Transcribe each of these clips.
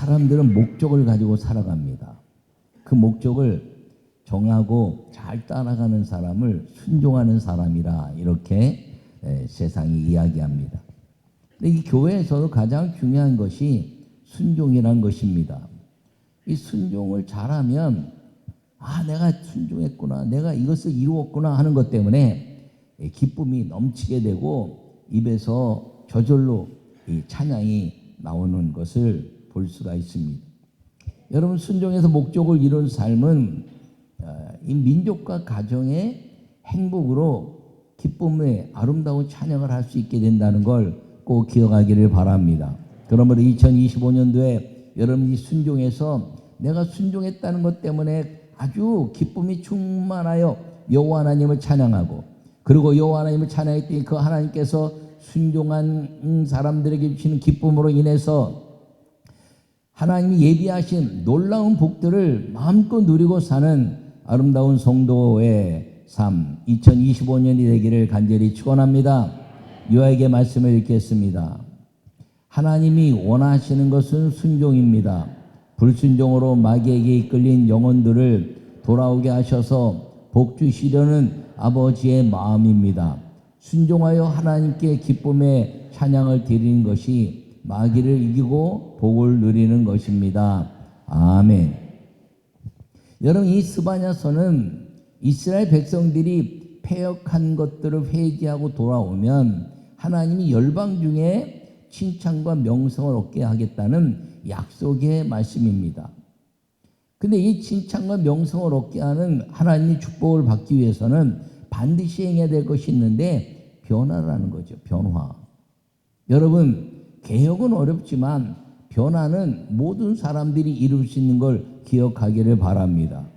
사람들은 목적을 가지고 살아갑니다. 그 목적을 정하고 잘 따라가는 사람을 순종하는 사람이라 이렇게 세상이 이야기합니다. 근데 이 교회에서도 가장 중요한 것이 순종이란 것입니다. 이 순종을 잘하면 내가 순종했구나, 내가 이것을 이루었구나 하는 것 때문에 기쁨이 넘치게 되고 입에서 저절로 이 찬양이 나오는 것을 볼 수가 있습니다. 여러분, 순종에서 목적을 이룬 삶은 이 민족과 가정의 행복으로 기쁨의 아름다운 찬양을 할 수 있게 된다는 걸 꼭 기억하기를 바랍니다. 그러므로 2025년도에 여러분이 순종해서 내가 순종했다는 것 때문에 아주 기쁨이 충만하여 여호와 하나님을 찬양하고, 그리고 여호와 하나님을 찬양했더니 그 하나님께서 순종한 사람들에게 주시는 기쁨으로 인해서 하나님이 예비하신 놀라운 복들을 마음껏 누리고 사는 아름다운 성도의 삶 2025년이 되기를 간절히 축원합니다. 요한에게 말씀을 읽겠습니다. 하나님이 원하시는 것은 순종입니다. 불순종으로 마귀에게 이끌린 영혼들을 돌아오게 하셔서 복 주시려는 아버지의 마음입니다. 순종하여 하나님께 기쁨의 찬양을 드리는 것이 마귀를 이기고 복을 누리는 것입니다. 아멘. 여러분, 이 스바냐서는 이스라엘 백성들이 패역한 것들을 회개하고 돌아오면 하나님이 열방 중에 칭찬과 명성을 얻게 하겠다는 약속의 말씀입니다. 근데 이 칭찬과 명성을 얻게 하는 하나님의 축복을 받기 위해서는 반드시 행해야 될 것이 있는데 변화라는 거죠. 변화. 여러분, 개혁은 어렵지만 변화는 모든 사람들이 이룰 수 있는 걸 기억하기를 바랍니다.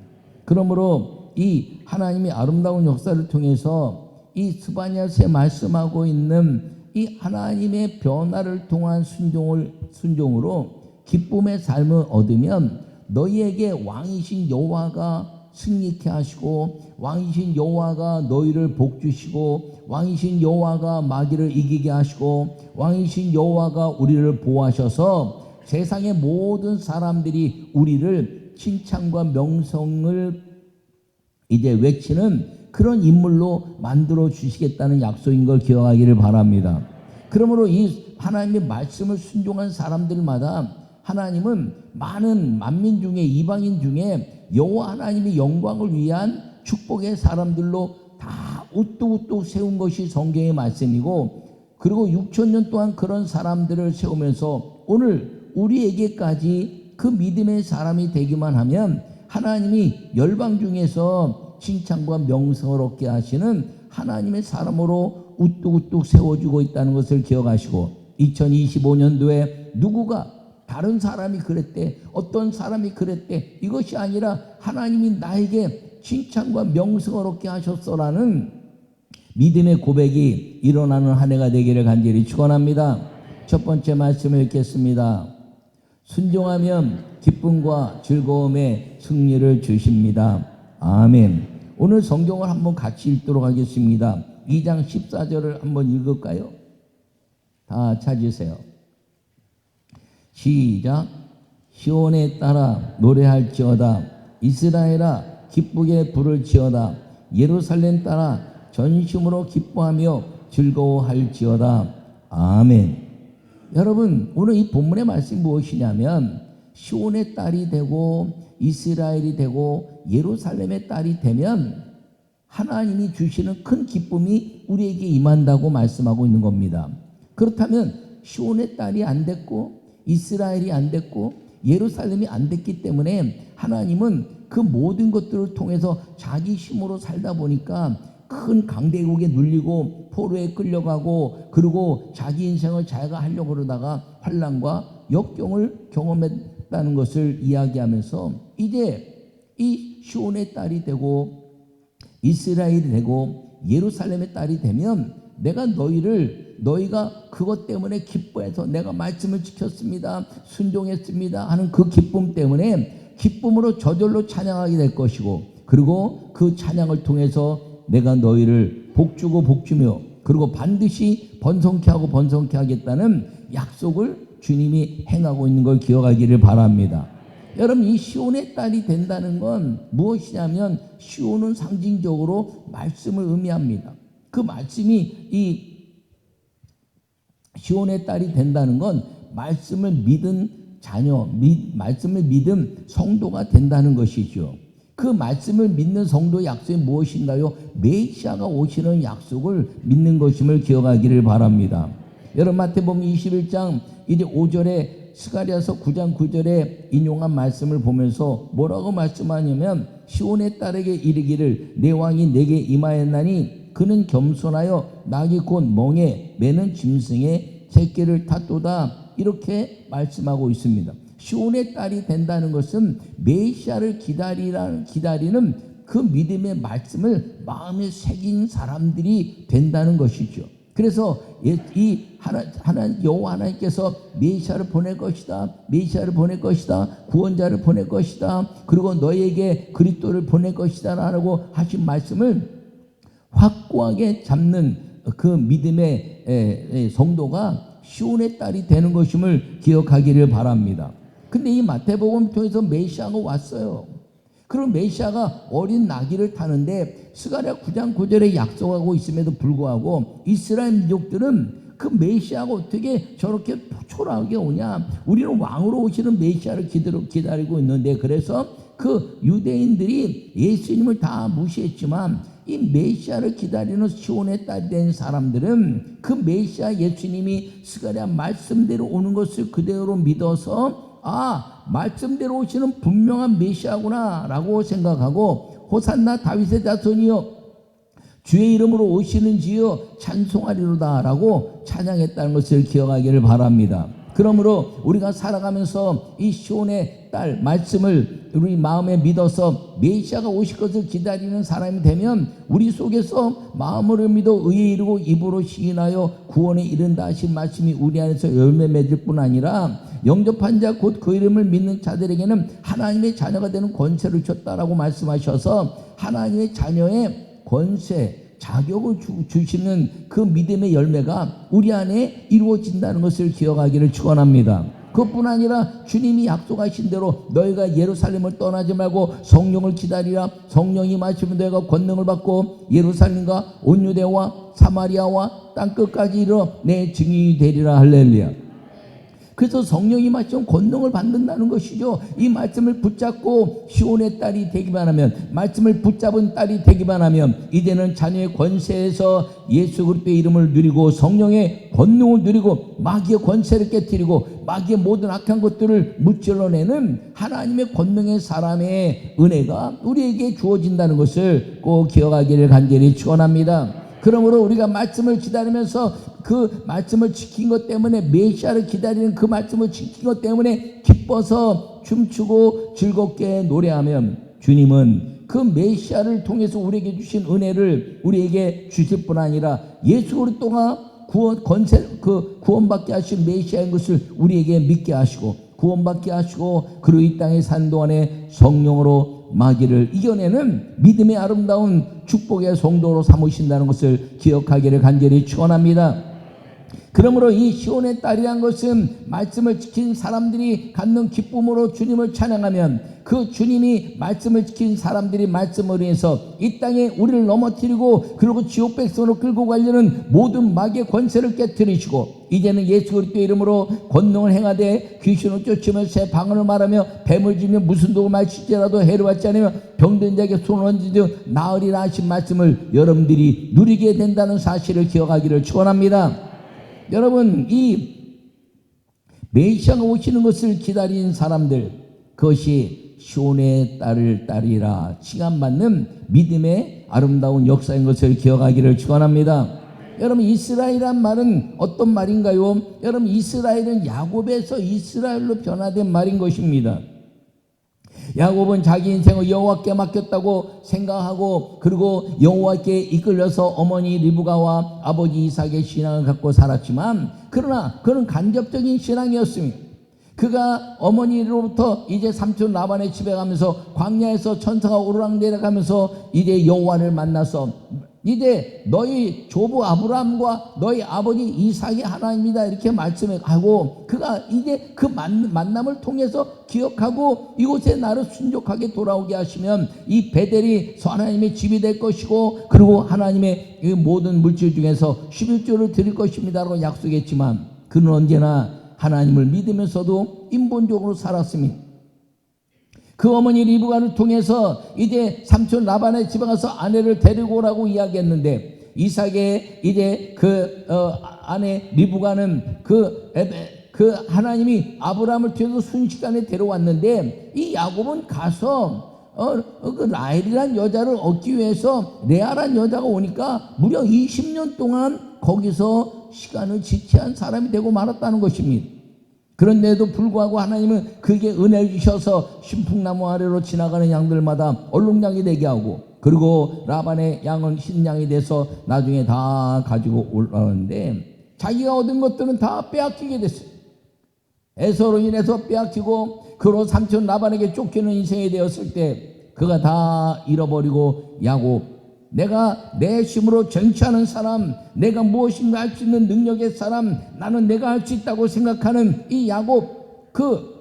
그러므로 이 하나님의 아름다운 역사를 통해서 이 스바냐서에 말씀하고 있는 이 하나님의 변화를 통한 순종으로 기쁨의 삶을 얻으면 너희에게 왕이신 여호와가 승리케 하시고, 왕이신 여호와가 너희를 복주시고, 왕이신 여호와가 마귀를 이기게 하시고, 왕이신 여호와가 우리를 보호하셔서 세상의 모든 사람들이 우리를 칭찬과 명성을 이제 외치는 그런 인물로 만들어 주시겠다는 약속인 걸 기억하기를 바랍니다. 그러므로 이 하나님의 말씀을 순종한 사람들마다 하나님은 많은 만민 중에, 이방인 중에 여호와 하나님의 영광을 위한 축복의 사람들로 다 우뚝우뚝 세운 것이 성경의 말씀이고, 그리고 6,000년 동안 그런 사람들을 세우면서 오늘 우리에게까지 그 믿음의 사람이 되기만 하면 하나님이 열방 중에서 칭찬과 명성을 얻게 하시는 하나님의 사람으로 우뚝우뚝 세워주고 있다는 것을 기억하시고, 2025년도에 누구가 다른 사람이 그랬대, 어떤 사람이 그랬대, 이것이 아니라 하나님이 나에게 칭찬과 명성을 얻게 하셨어라는 믿음의 고백이 일어나는 한 해가 되기를 간절히 축원합니다. 첫 번째 말씀을 읽겠습니다. 순종하면 기쁨과 즐거움의 승리를 주십니다. 아멘. 오늘 성경을 한번 같이 읽도록 하겠습니다. 2장 14절을 한번 읽을까요? 다 찾으세요. 시작. 시온에 따라 노래할지어다. 이스라엘아 기쁘게 부를지어다. 예루살렘 따라 전심으로 기뻐하며 즐거워할지어다. 아멘. 여러분, 오늘 이 본문의 말씀이 무엇이냐면 시온의 딸이 되고 이스라엘이 되고 예루살렘의 딸이 되면 하나님이 주시는 큰 기쁨이 우리에게 임한다고 말씀하고 있는 겁니다. 그렇다면 시온의 딸이 안 됐고 이스라엘이 안 됐고 예루살렘이 안 됐기 때문에 하나님은 그 모든 것들을 통해서 자기 힘으로 살다 보니까 큰 강대국에 눌리고 포로에 끌려가고, 그리고 자기 인생을 자기가 하려고 그러다가 환난과 역경을 경험했다는 것을 이야기하면서 이제 이 시온의 딸이 되고 이스라엘이 되고 예루살렘의 딸이 되면 내가 너희가 그것 때문에 기뻐해서 내가 말씀을 지켰습니다, 순종했습니다 하는 그 기쁨 때문에 기쁨으로 저절로 찬양하게 될 것이고, 그리고 그 찬양을 통해서 내가 너희를 복주고 복주며 그리고 반드시 번성케 하고 번성케 하겠다는 약속을 주님이 행하고 있는 걸 기억하기를 바랍니다. 여러분, 이 시온의 딸이 된다는 건 무엇이냐면, 시온은 상징적으로 말씀을 의미합니다. 그 말씀이 이 시온의 딸이 된다는 건 말씀을 믿은 자녀, 말씀을 믿은 성도가 된다는 것이죠. 그 말씀을 믿는 성도 약속이 무엇인가요? 메시아가 오시는 약속을 믿는 것임을 기억하기를 바랍니다. 여러분, 마태복음 21장 이제 5절에 스가랴서 9장 9절에 인용한 말씀을 보면서 뭐라고 말씀하냐면, 시온의 딸에게 이르기를 내 왕이 내게 임하였나니 그는 겸손하여 낙이 곧 멍에 매는 짐승의 새끼를 탔도다, 이렇게 말씀하고 있습니다. 시온의 딸이 된다는 것은 메시아를 기다리는 그 믿음의 말씀을 마음에 새긴 사람들이 된다는 것이죠. 그래서 이 여호와 하나님께서 메시아를 보낼 것이다, 메시아를 보낼 것이다, 구원자를 보낼 것이다, 그리고 너에게 그리스도를 보낼 것이다 라고 하신 말씀을 확고하게 잡는 그 믿음의 성도가 시온의 딸이 되는 것임을 기억하기를 바랍니다. 근데 이 마태복음 통해서 메시아가 왔어요. 그럼 메시아가 어린 나귀를 타는데 스가랴 9장 9절에 약속하고 있음에도 불구하고 이스라엘 민족들은 그 메시아가 어떻게 저렇게 초라하게 오냐, 우리는 왕으로 오시는 메시아를 기다리고 있는데, 그래서 그 유대인들이 예수님을 다 무시했지만 이 메시아를 기다리는 시온의 딸이 된 사람들은 그 메시아 예수님이 스가랴 말씀대로 오는 것을 그대로 믿어서 말씀대로 오시는 분명한 메시아구나 라고 생각하고, 호산나 다윗의 자손이여 주의 이름으로 오시는지여 찬송하리로다 라고 찬양했다는 것을 기억하기를 바랍니다. 그러므로 우리가 살아가면서 이 시온의 딸 말씀을 우리 마음에 믿어서 메시아가 오실 것을 기다리는 사람이 되면 우리 속에서 마음으로 믿어 의에 이르고 입으로 시인하여 구원에 이른다 하신 말씀이 우리 안에서 열매 맺을 뿐 아니라 영접한 자 곧 그 이름을 믿는 자들에게는 하나님의 자녀가 되는 권세를 줬다라고 말씀하셔서 하나님의 자녀의 권세, 자격을 주시는 그 믿음의 열매가 우리 안에 이루어진다는 것을 기억하기를 축원합니다. 그것뿐 아니라 주님이 약속하신 대로 너희가 예루살렘을 떠나지 말고 성령을 기다리라. 성령이 마시면 너희가 권능을 받고 예루살렘과 온 유대와 사마리아와 땅끝까지 이르러 내 증인이 되리라. 할렐루야. 그래서 성령이 마시면 권능을 받는다는 것이죠. 이 말씀을 붙잡고 시온의 딸이 되기만 하면, 말씀을 붙잡은 딸이 되기만 하면 이제는 자녀의 권세에서 예수 그리스도의 이름을 누리고 성령의 권능을 누리고 마귀의 권세를 깨뜨리고 마귀의 모든 악한 것들을 무찔러내는 하나님의 권능의 사람의 은혜가 우리에게 주어진다는 것을 꼭 기억하기를 간절히 축원합니다. 그러므로 우리가 말씀을 기다리면서 그 말씀을 지킨 것 때문에, 메시아를 기다리는 그 말씀을 지킨 것 때문에 기뻐서 춤추고 즐겁게 노래하면 주님은 그 메시아를 통해서 우리에게 주신 은혜를 우리에게 주실 뿐 아니라 예수 그리스도가 구원받게 하신 메시아인 것을 우리에게 믿게 하시고 구원받게 하시고, 그리고 이 땅에 산 동안에 성령으로 마귀를 이겨내는 믿음의 아름다운 축복의 성도로 삼으신다는 것을 기억하기를 간절히 축원합니다. 그러므로 이 시온의 딸이란 것은 말씀을 지킨 사람들이 갖는 기쁨으로 주님을 찬양하면, 그 주님이 말씀을 지킨 사람들이 말씀을 위해서 이 땅에 우리를 넘어뜨리고 그리고 지옥 백성으로 끌고 가려는 모든 마귀의 권세를 깨뜨리시고, 이제는 예수 그리스도의 이름으로 권능을 행하되 귀신을 쫓으며 새 방언을 말하며 뱀을 지며 무슨 독을 마실지라도 해를 받지 않으며 병든 자에게 손을 얹으며 나으리라 하신 말씀을 여러분들이 누리게 된다는 사실을 기억하기를 축원합니다. 여러분, 이 메시아가 오시는 것을 기다리는 사람들, 그것이 시온의 딸이라 칭함받는 믿음의 아름다운 역사인 것을 기억하기를 축원합니다. 여러분, 이스라엘이란 말은 어떤 말인가요? 여러분, 이스라엘은 야곱에서 이스라엘로 변화된 말인 것입니다. 야곱은 자기 인생을 여호와께 맡겼다고 생각하고, 그리고 여호와께 이끌려서 어머니 리브가와 아버지 이삭의 신앙을 갖고 살았지만, 그러나 그는 간접적인 신앙이었습니다. 그가 어머니로부터 이제 삼촌 라반의 집에 가면서 광야에서 천사가 오르락내리락 하면서 이제 여호와를 만나서 이제 너희 조부 아브라함과 너희 아버지 이삭의 하나님이다 이렇게 말씀하고 그가 이제 그 만남을 통해서 기억하고 이곳에 나를 순종하게 돌아오게 하시면 이 베델이 하나님의 집이 될 것이고 그리고 하나님의 이 모든 물질 중에서 11조를 드릴 것입니다라고 약속했지만 그는 언제나 하나님을 믿으면서도 인본적으로 살았습니다. 그 어머니 리브가를 통해서 이제 삼촌 라반의 집에 가서 아내를 데리고 오라고 이야기했는데 이삭의 이제 아내 리브가는 그 하나님이 아브라함을 통해서 순식간에 데려왔는데 이 야곱은 가서 그 라헬이란 여자를 얻기 위해서 레아란 여자가 오니까 무려 20년 동안 거기서 시간을 지체한 사람이 되고 말았다는 것입니다. 그런데도 불구하고 하나님은 그에게 은혜를 주셔서 신풍나무 아래로 지나가는 양들마다 얼룩양이 되게 하고 그리고 라반의 양은 흰 양이 돼서 나중에 다 가지고 올라오는데 자기가 얻은 것들은 다 빼앗기게 됐어요. 에서로 인해서 빼앗기고 그로 삼촌 라반에게 쫓기는 인생이 되었을 때 그가 다 잃어버리고 야곱 내가 내 힘으로 정치하는 사람, 내가 무엇인가 할 수 있는 능력의 사람, 나는 내가 할 수 있다고 생각하는 이 야곱, 그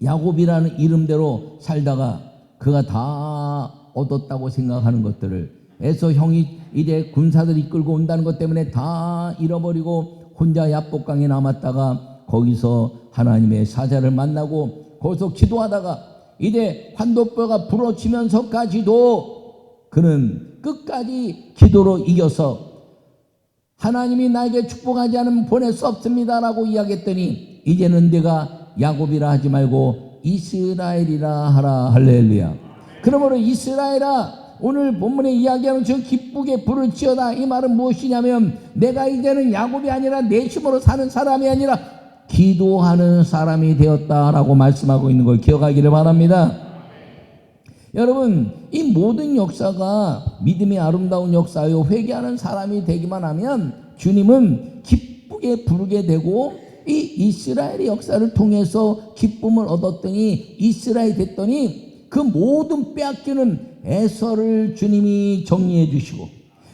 야곱이라는 이름대로 살다가 그가 다 얻었다고 생각하는 것들을 에서 형이 이제 군사들 이끌고 온다는 것 때문에 다 잃어버리고 혼자 야복강에 남았다가 거기서 하나님의 사자를 만나고 거기서 기도하다가 이제 환도뼈가 부러지면서까지도 그는 끝까지 기도로 이겨서 하나님이 나에게 축복하지 않으면 보낼 수 없습니다라고 이야기했더니 이제는 내가 야곱이라 하지 말고 이스라엘이라 하라. 할렐루야. 그러므로 이스라엘아 오늘 본문에 이야기하는 저 기쁘게 부를 지어다 이 말은 무엇이냐면 내가 이제는 야곱이 아니라 내 힘으로 사는 사람이 아니라 기도하는 사람이 되었다라고 말씀하고 있는 걸 기억하기를 바랍니다. 여러분 이 모든 역사가 믿음의 아름다운 역사요 회개하는 사람이 되기만 하면 주님은 기쁘게 부르게 되고 이 이스라엘의 역사를 통해서 기쁨을 얻었더니 이스라엘이 됐더니 그 모든 빼앗기는 에서를 주님이 정리해 주시고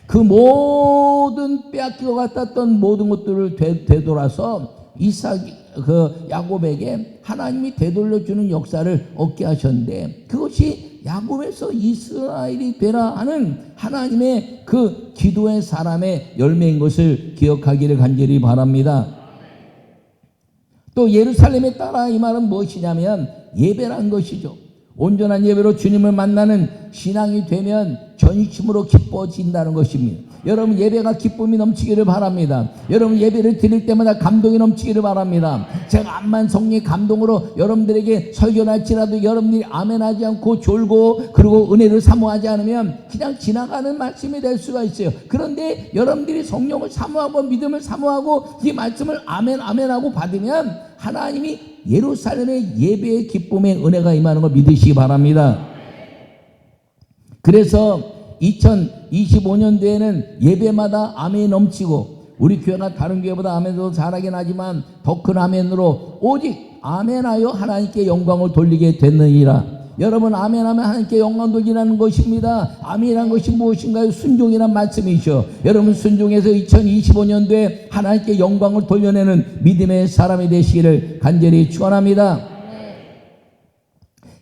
그 모든 빼앗기고 같았던 모든 것들을 되돌아서 야곱에게 하나님이 되돌려주는 역사를 얻게 하셨는데 그것이 야곱에서 이스라엘이 되라 하는 하나님의 그 기도의 사람의 열매인 것을 기억하기를 간절히 바랍니다. 또 예루살렘에 따라 이 말은 무엇이냐면 예배란 것이죠. 온전한 예배로 주님을 만나는 신앙이 되면 전심으로 기뻐진다는 것입니다. 여러분 예배가 기쁨이 넘치기를 바랍니다. 여러분 예배를 드릴 때마다 감동이 넘치기를 바랍니다. 제가 암만 성령의 감동으로 여러분들에게 설교를 할지라도 여러분들이 아멘하지 않고 졸고 그리고 은혜를 사모하지 않으면 그냥 지나가는 말씀이 될 수가 있어요. 그런데 여러분들이 성령을 사모하고 믿음을 사모하고 이 말씀을 아멘하고 받으면 하나님이 예루살렘의 예배의 기쁨의 은혜가 임하는 걸 믿으시기 바랍니다. 그래서 2025년도에는 예배마다 아멘이 넘치고 우리 교회가 다른 교회보다 아멘도 잘하긴 하지만 더 큰 아멘으로 오직 아멘하여 하나님께 영광을 돌리게 됐느니라. 여러분 아멘하면 하나님께 영광 돌리라는 것입니다. 아멘이라는 것이 무엇인가요? 순종이란 말씀이죠. 여러분 순종해서 2025년도에 하나님께 영광을 돌려내는 믿음의 사람이 되시기를 간절히 축원합니다.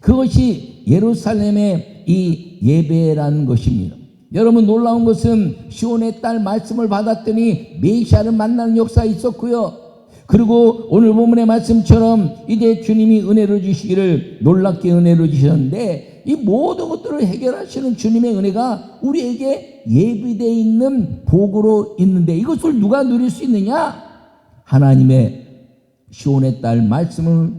그것이 예루살렘의 이 예배라는 것입니다. 여러분 놀라운 것은 시온의 딸 말씀을 받았더니 메시아를 만나는 역사가 있었고요. 그리고 오늘 본문의 말씀처럼 이제 주님이 은혜를 주시기를 놀랍게 은혜를 주셨는데 이 모든 것들을 해결하시는 주님의 은혜가 우리에게 예비되어 있는 복으로 있는데 이것을 누가 누릴 수 있느냐? 하나님의 시온의 딸 말씀을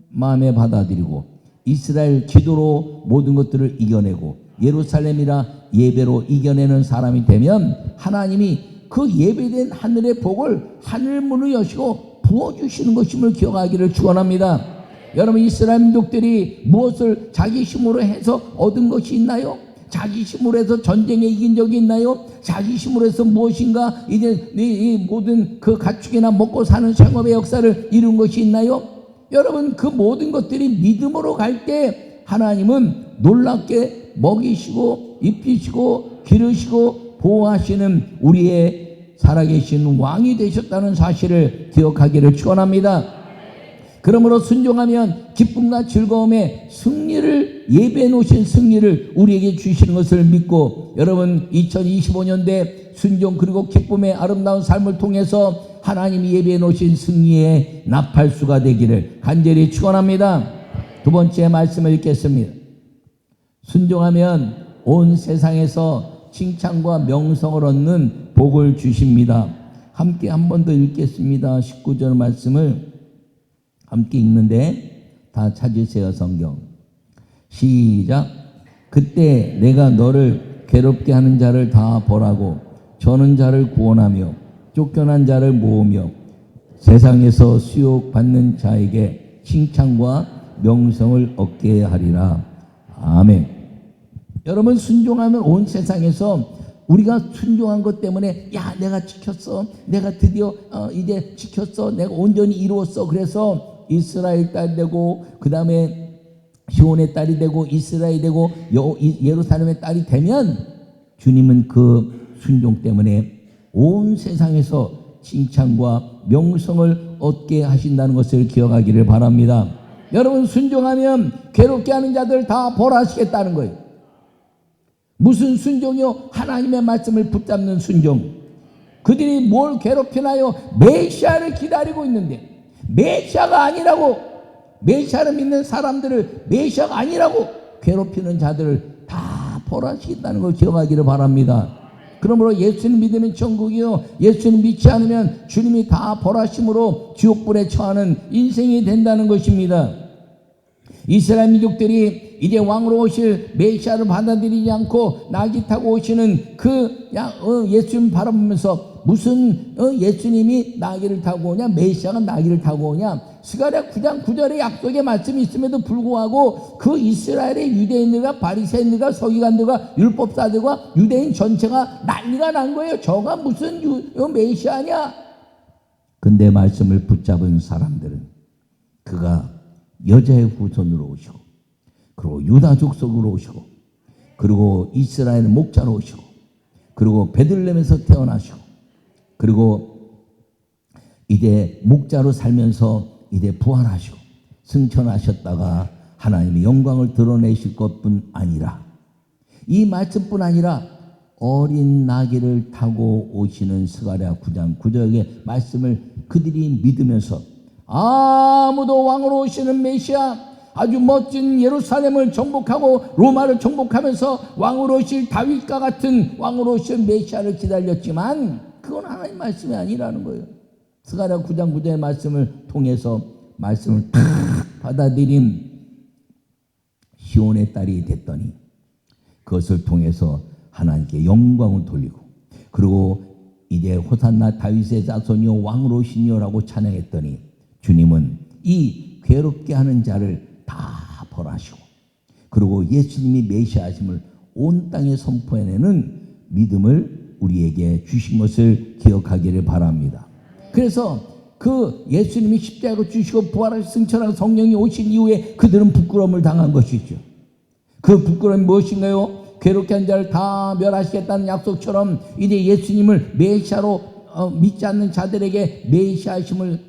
마음에 받아들이고 이스라엘 기도로 모든 것들을 이겨내고 예루살렘이라 예배로 이겨내는 사람이 되면 하나님이 그 예배된 하늘의 복을 하늘문을 여시고 부어주시는 것임을 기억하기를 축원합니다. 여러분 이스라엘 민족들이 무엇을 자기 힘으로 해서 얻은 것이 있나요? 자기 힘으로 해서 전쟁에 이긴 적이 있나요? 자기 힘으로 해서 무엇인가 이제 이 모든 그 가축이나 먹고 사는 생업의 역사를 이룬 것이 있나요? 여러분 그 모든 것들이 믿음으로 갈 때 하나님은 놀랍게 먹이시고 입히시고 기르시고 보호하시는 우리의 살아계신 왕이 되셨다는 사실을 기억하기를 축원합니다. 그러므로 순종하면 기쁨과 즐거움의 승리를 예배해 놓으신 승리를 우리에게 주시는 것을 믿고, 여러분 2025년대 순종 그리고 기쁨의 아름다운 삶을 통해서 하나님이 예배해 놓으신 승리의 나팔수가 되기를 간절히 축원합니다. 두 번째 말씀을 읽겠습니다. 순종하면 온 세상에서 칭찬과 명성을 얻는 복을 주십니다. 함께 한 번 더 읽겠습니다. 19절 말씀을 함께 읽는데 다 찾으세요. 성경 시작. 그때 내가 너를 괴롭게 하는 자를 다 벌하고 저는 자를 구원하며 쫓겨난 자를 모으며 세상에서 수욕받는 자에게 칭찬과 명성을 얻게 하리라. 아멘. 여러분, 순종하면 온 세상에서 우리가 순종한 것 때문에 야 내가 지켰어, 내가 드디어 이제 지켰어, 내가 온전히 이루었어, 그래서 이스라엘 딸 되고 그 다음에 시온의 딸이 되고 이스라엘이 되고 예루살렘의 딸이 되면 주님은 그 순종 때문에 온 세상에서 칭찬과 명성을 얻게 하신다는 것을 기억하기를 바랍니다. 여러분, 순종하면 괴롭게 하는 자들 다 벌하시겠다는 거예요. 무슨 순종이요? 하나님의 말씀을 붙잡는 순종. 그들이 뭘 괴롭히나요? 메시아를 기다리고 있는데, 메시아가 아니라고, 메시아를 믿는 사람들을 메시아가 아니라고 괴롭히는 자들을 다 벌하시겠다는 걸 기억하기를 바랍니다. 그러므로 예수님 믿으면 천국이요, 예수님 믿지 않으면 주님이 다 벌하심으로 지옥불에 처하는 인생이 된다는 것입니다. 이스라엘 민족들이 이제 왕으로 오실 메시아를 받아들이지 않고 나귀 타고 오시는 그 예수님 바라보면서 무슨 예수님이 나귀를 타고 오냐, 메시아가 나귀를 타고 오냐. 스가랴 9장 9절의 약속의 말씀이 있음에도 불구하고 그 이스라엘의 유대인들과 바리새인들과 서기관들과 율법사들과 유대인 전체가 난리가 난 거예요. 저가 무슨 메시아냐. 근데 말씀을 붙잡은 사람들은 그가 여자의 후손으로 오시고, 그리고 유다 족속으로 오시고, 그리고 이스라엘 목자로 오시고, 그리고 베들레헴에서 태어나시고, 그리고 이제 목자로 살면서 이제 부활하시고 승천하셨다가 하나님의 영광을 드러내실 것뿐 아니라, 이 말씀뿐 아니라 어린 나귀를 타고 오시는 스가랴 9장 9절의 말씀을 그들이 믿으면서 아무도 왕으로 오시는 메시아, 아주 멋진 예루살렘을 정복하고 로마를 정복하면서 왕으로 오실 다윗과 같은 왕으로 오실 메시아를 기다렸지만 그건 하나님 말씀이 아니라는 거예요. 스가랴 9장 9절의 말씀을 통해서 말씀을 탁 받아들인 시온의 딸이 됐더니 그것을 통해서 하나님께 영광을 돌리고, 그리고 이제 호산나 다윗의 자손이요 왕으로 오시니요라고 찬양했더니 주님은 이 괴롭게 하는 자를 다 벌하시고, 그리고 예수님이 메시아심을 온 땅에 선포해내는 믿음을 우리에게 주신 것을 기억하기를 바랍니다. 그래서 그 예수님이 십자가를 주시고 부활하신 승천하고 성령이 오신 이후에 그들은 부끄러움을 당한 것이죠. 그 부끄러움이 무엇인가요? 괴롭게 한 자를 다 멸하시겠다는 약속처럼 이제 예수님을 메시아로 믿지 않는 자들에게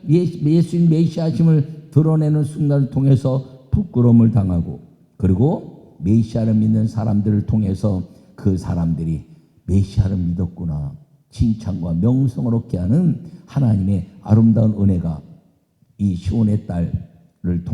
예수님 메시아심을 드러내는 순간을 통해서 부끄러움을 당하고, 그리고 메시아를 믿는 사람들을 통해서 그 사람들이 메시아를 믿었구나 칭찬과 명성을 얻게 하는 하나님의 아름다운 은혜가 이 시온의 딸을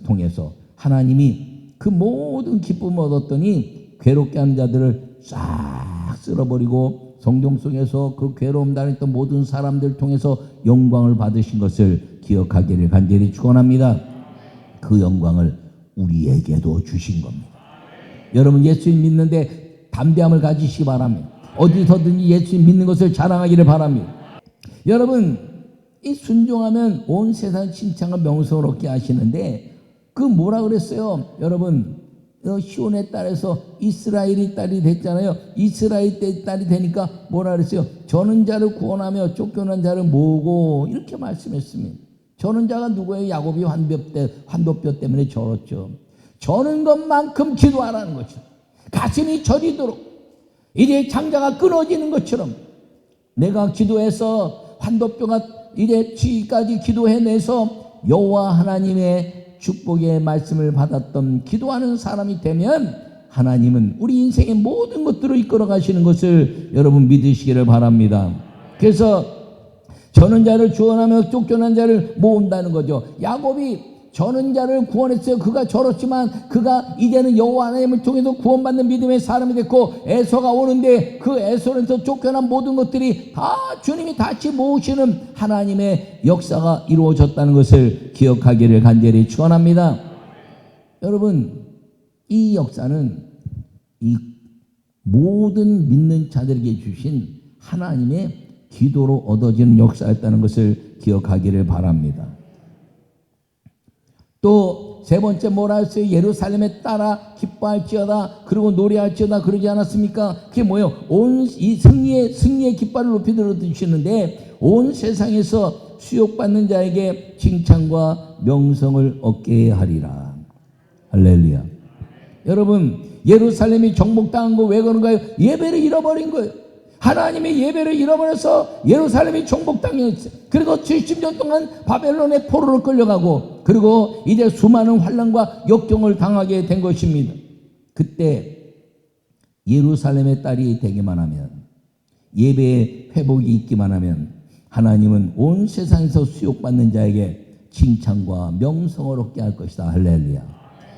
통해서 하나님이 그 모든 기쁨을 얻었더니 괴롭게 하는 자들을 싹 쓸어버리고 성경 속에서 그 괴로움 당했던 모든 사람들 통해서 영광을 받으신 것을 기억하기를 간절히 축원합니다. 그 영광을 우리에게도 주신 겁니다. 여러분, 예수님 믿는데 담대함을 가지시기 바랍니다. 어디서든지 예수님 믿는 것을 자랑하기를 바랍니다. 여러분, 이 순종하면 온 세상 칭찬과 명성을 얻게 하시는데 그 뭐라 그랬어요? 여러분, 시온의 딸에서 이스라엘이 딸이 됐잖아요. 이스라엘 딸이 되니까 뭐라 그랬어요? 저는 자를 구원하며 쫓겨난 자를 모으고, 이렇게 말씀했습니다. 저는 자가 누구예요? 야곱이 환도뼈 때문에 저었죠. 저는 것만큼 기도하라는 거죠. 가슴이 저리도록 이제 장자가 끊어지는 것처럼 내가 기도해서 환도뼈가 이제 치유까지 기도해내서 여호와 하나님의 축복의 말씀을 받았던 기도하는 사람이 되면 하나님은 우리 인생의 모든 것들을 이끌어 가시는 것을 여러분 믿으시기를 바랍니다. 그래서 저는 자를 주원하며 쫓겨난 자를 모은다는 거죠. 야곱이 저는 자를 구원했어요. 그가 저렇지만 그가 이제는 여호와 하나님을 통해서 구원받는 믿음의 사람이 됐고, 에서가 오는데 그 에서에서 쫓겨난 모든 것들이 다 주님이 다시 모으시는 하나님의 역사가 이루어졌다는 것을 기억하기를 간절히 축원합니다. 여러분, 이 역사는 이 모든 믿는 자들에게 주신 하나님의 기도로 얻어지는 역사였다는 것을 기억하기를 바랍니다. 또 세 번째 뭐라 했어요? 예루살렘에 따라 기뻐할지어다, 그리고 노래할지어다, 그러지 않았습니까? 그게 뭐예요? 온 이 승리의 깃발을 높이 들어주시는데 온 세상에서 수욕받는 자에게 칭찬과 명성을 얻게 하리라. 할렐루야. 여러분, 예루살렘이 정복당한 거 왜 그런가요? 예배를 잃어버린 거예요. 하나님의 예배를 잃어버려서 예루살렘이 정복당했어요. 그리고 70년 동안 바벨론의 포로로 끌려가고, 그리고 이제 수많은 환난과 역경을 당하게 된 것입니다. 그때 예루살렘의 딸이 되기만 하면, 예배의 회복이 있기만 하면 하나님은 온 세상에서 수욕받는 자에게 칭찬과 명성을 얻게 할 것이다. 할렐루야.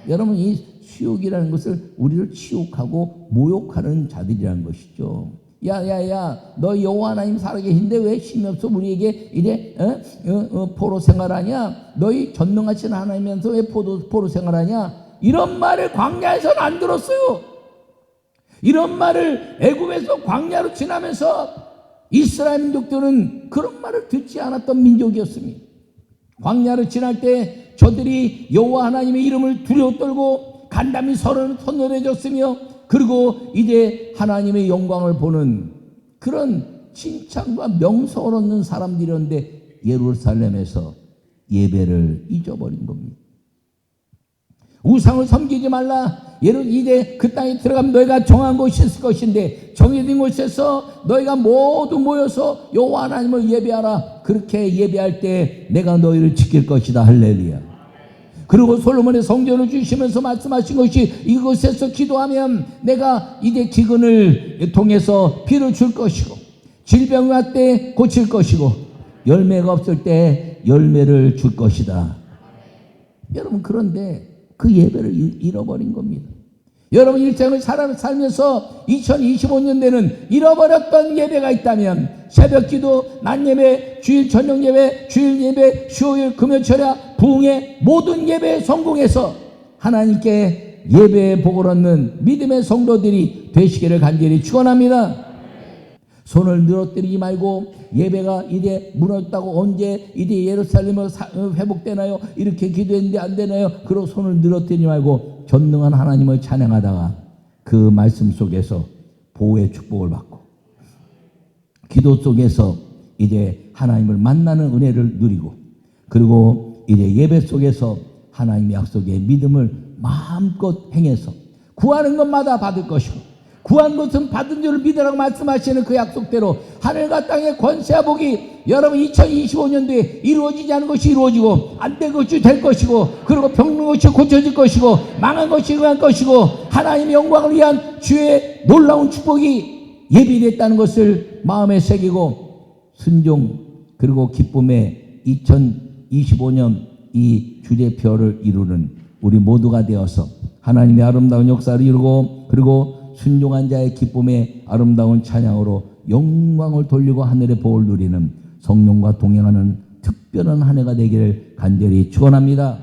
여러분, 이 수욕이라는 것을 우리를 치욕하고 모욕하는 자들이라는 것이죠. 야야야, 너 여호와 하나님 살아계신데 왜 힘이 없어 우리에게 이제 포로 생활하냐? 너희 전능하신 하나님이면서 왜 포로 생활하냐? 이런 말을 광야에서는 안 들었어요. 이런 말을 애굽에서 광야로 지나면서 이스라엘 민족들은 그런 말을 듣지 않았던 민족이었습니다. 광야를 지날 때 저들이 여호와 하나님의 이름을 두려워 떨고 간담이 서로를 선언해줬으며, 그리고 이제 하나님의 영광을 보는 그런 칭찬과 명성을 얻는 사람들이었는데 예루살렘에서 예배를 잊어버린 겁니다. 우상을 섬기지 말라. 이제 그 땅에 들어가면 너희가 정한 곳이 있을 것인데 정해진 곳에서 너희가 모두 모여서 여호와 하나님을 예배하라. 그렇게 예배할 때 내가 너희를 지킬 것이다. 할렐루야. 그리고 솔로몬의 성전을 주시면서 말씀하신 것이, 이곳에서 기도하면 내가 이제 기근을 통해서 비를 줄 것이고, 질병이 왔을 때 고칠 것이고, 열매가 없을 때 열매를 줄 것이다. 여러분, 그런데 그 예배를 잃어버린 겁니다. 여러분, 일생을 살면서 2025년대는 잃어버렸던 예배가 있다면, 새벽 기도, 낮 예배, 주일 저녁 예배, 주일 예배, 수요일 금요철야 부흥의 모든 예배에 성공해서 하나님께 예배의 복을 얻는 믿음의 성도들이 되시기를 간절히 축원합니다. 손을 늘어뜨리지 말고, 예배가 이제 무너졌다고 언제 이제 예루살렘을 회복되나요? 이렇게 기도했는데 안 되나요? 그리고 손을 늘어뜨리지 말고 전능한 하나님을 찬양하다가 그 말씀 속에서 보호의 축복을 받고, 기도 속에서 이제 하나님을 만나는 은혜를 누리고, 그리고 이제 예배 속에서 하나님의 약속의 믿음을 마음껏 행해서 구하는 것마다 받을 것이고, 구한 것은 받은 줄을 믿으라고 말씀하시는 그 약속대로 하늘과 땅의 권세와 복이 여러분 2025년도에 이루어지지 않은 것이 이루어지고, 안 된 것이 될 것이고, 그리고 병든 것이 고쳐질 것이고, 망한 것이 응할 것이고, 하나님의 영광을 위한 주의 놀라운 축복이 예비됐다는 것을 마음에 새기고 순종, 그리고 기쁨의 2025년 이 주제표를 이루는 우리 모두가 되어서 하나님의 아름다운 역사를 이루고, 그리고 순종한 자의 기쁨의 아름다운 찬양으로 영광을 돌리고 하늘의 복을 누리는 성령과 동행하는 특별한 한 해가 되기를 간절히 축원합니다.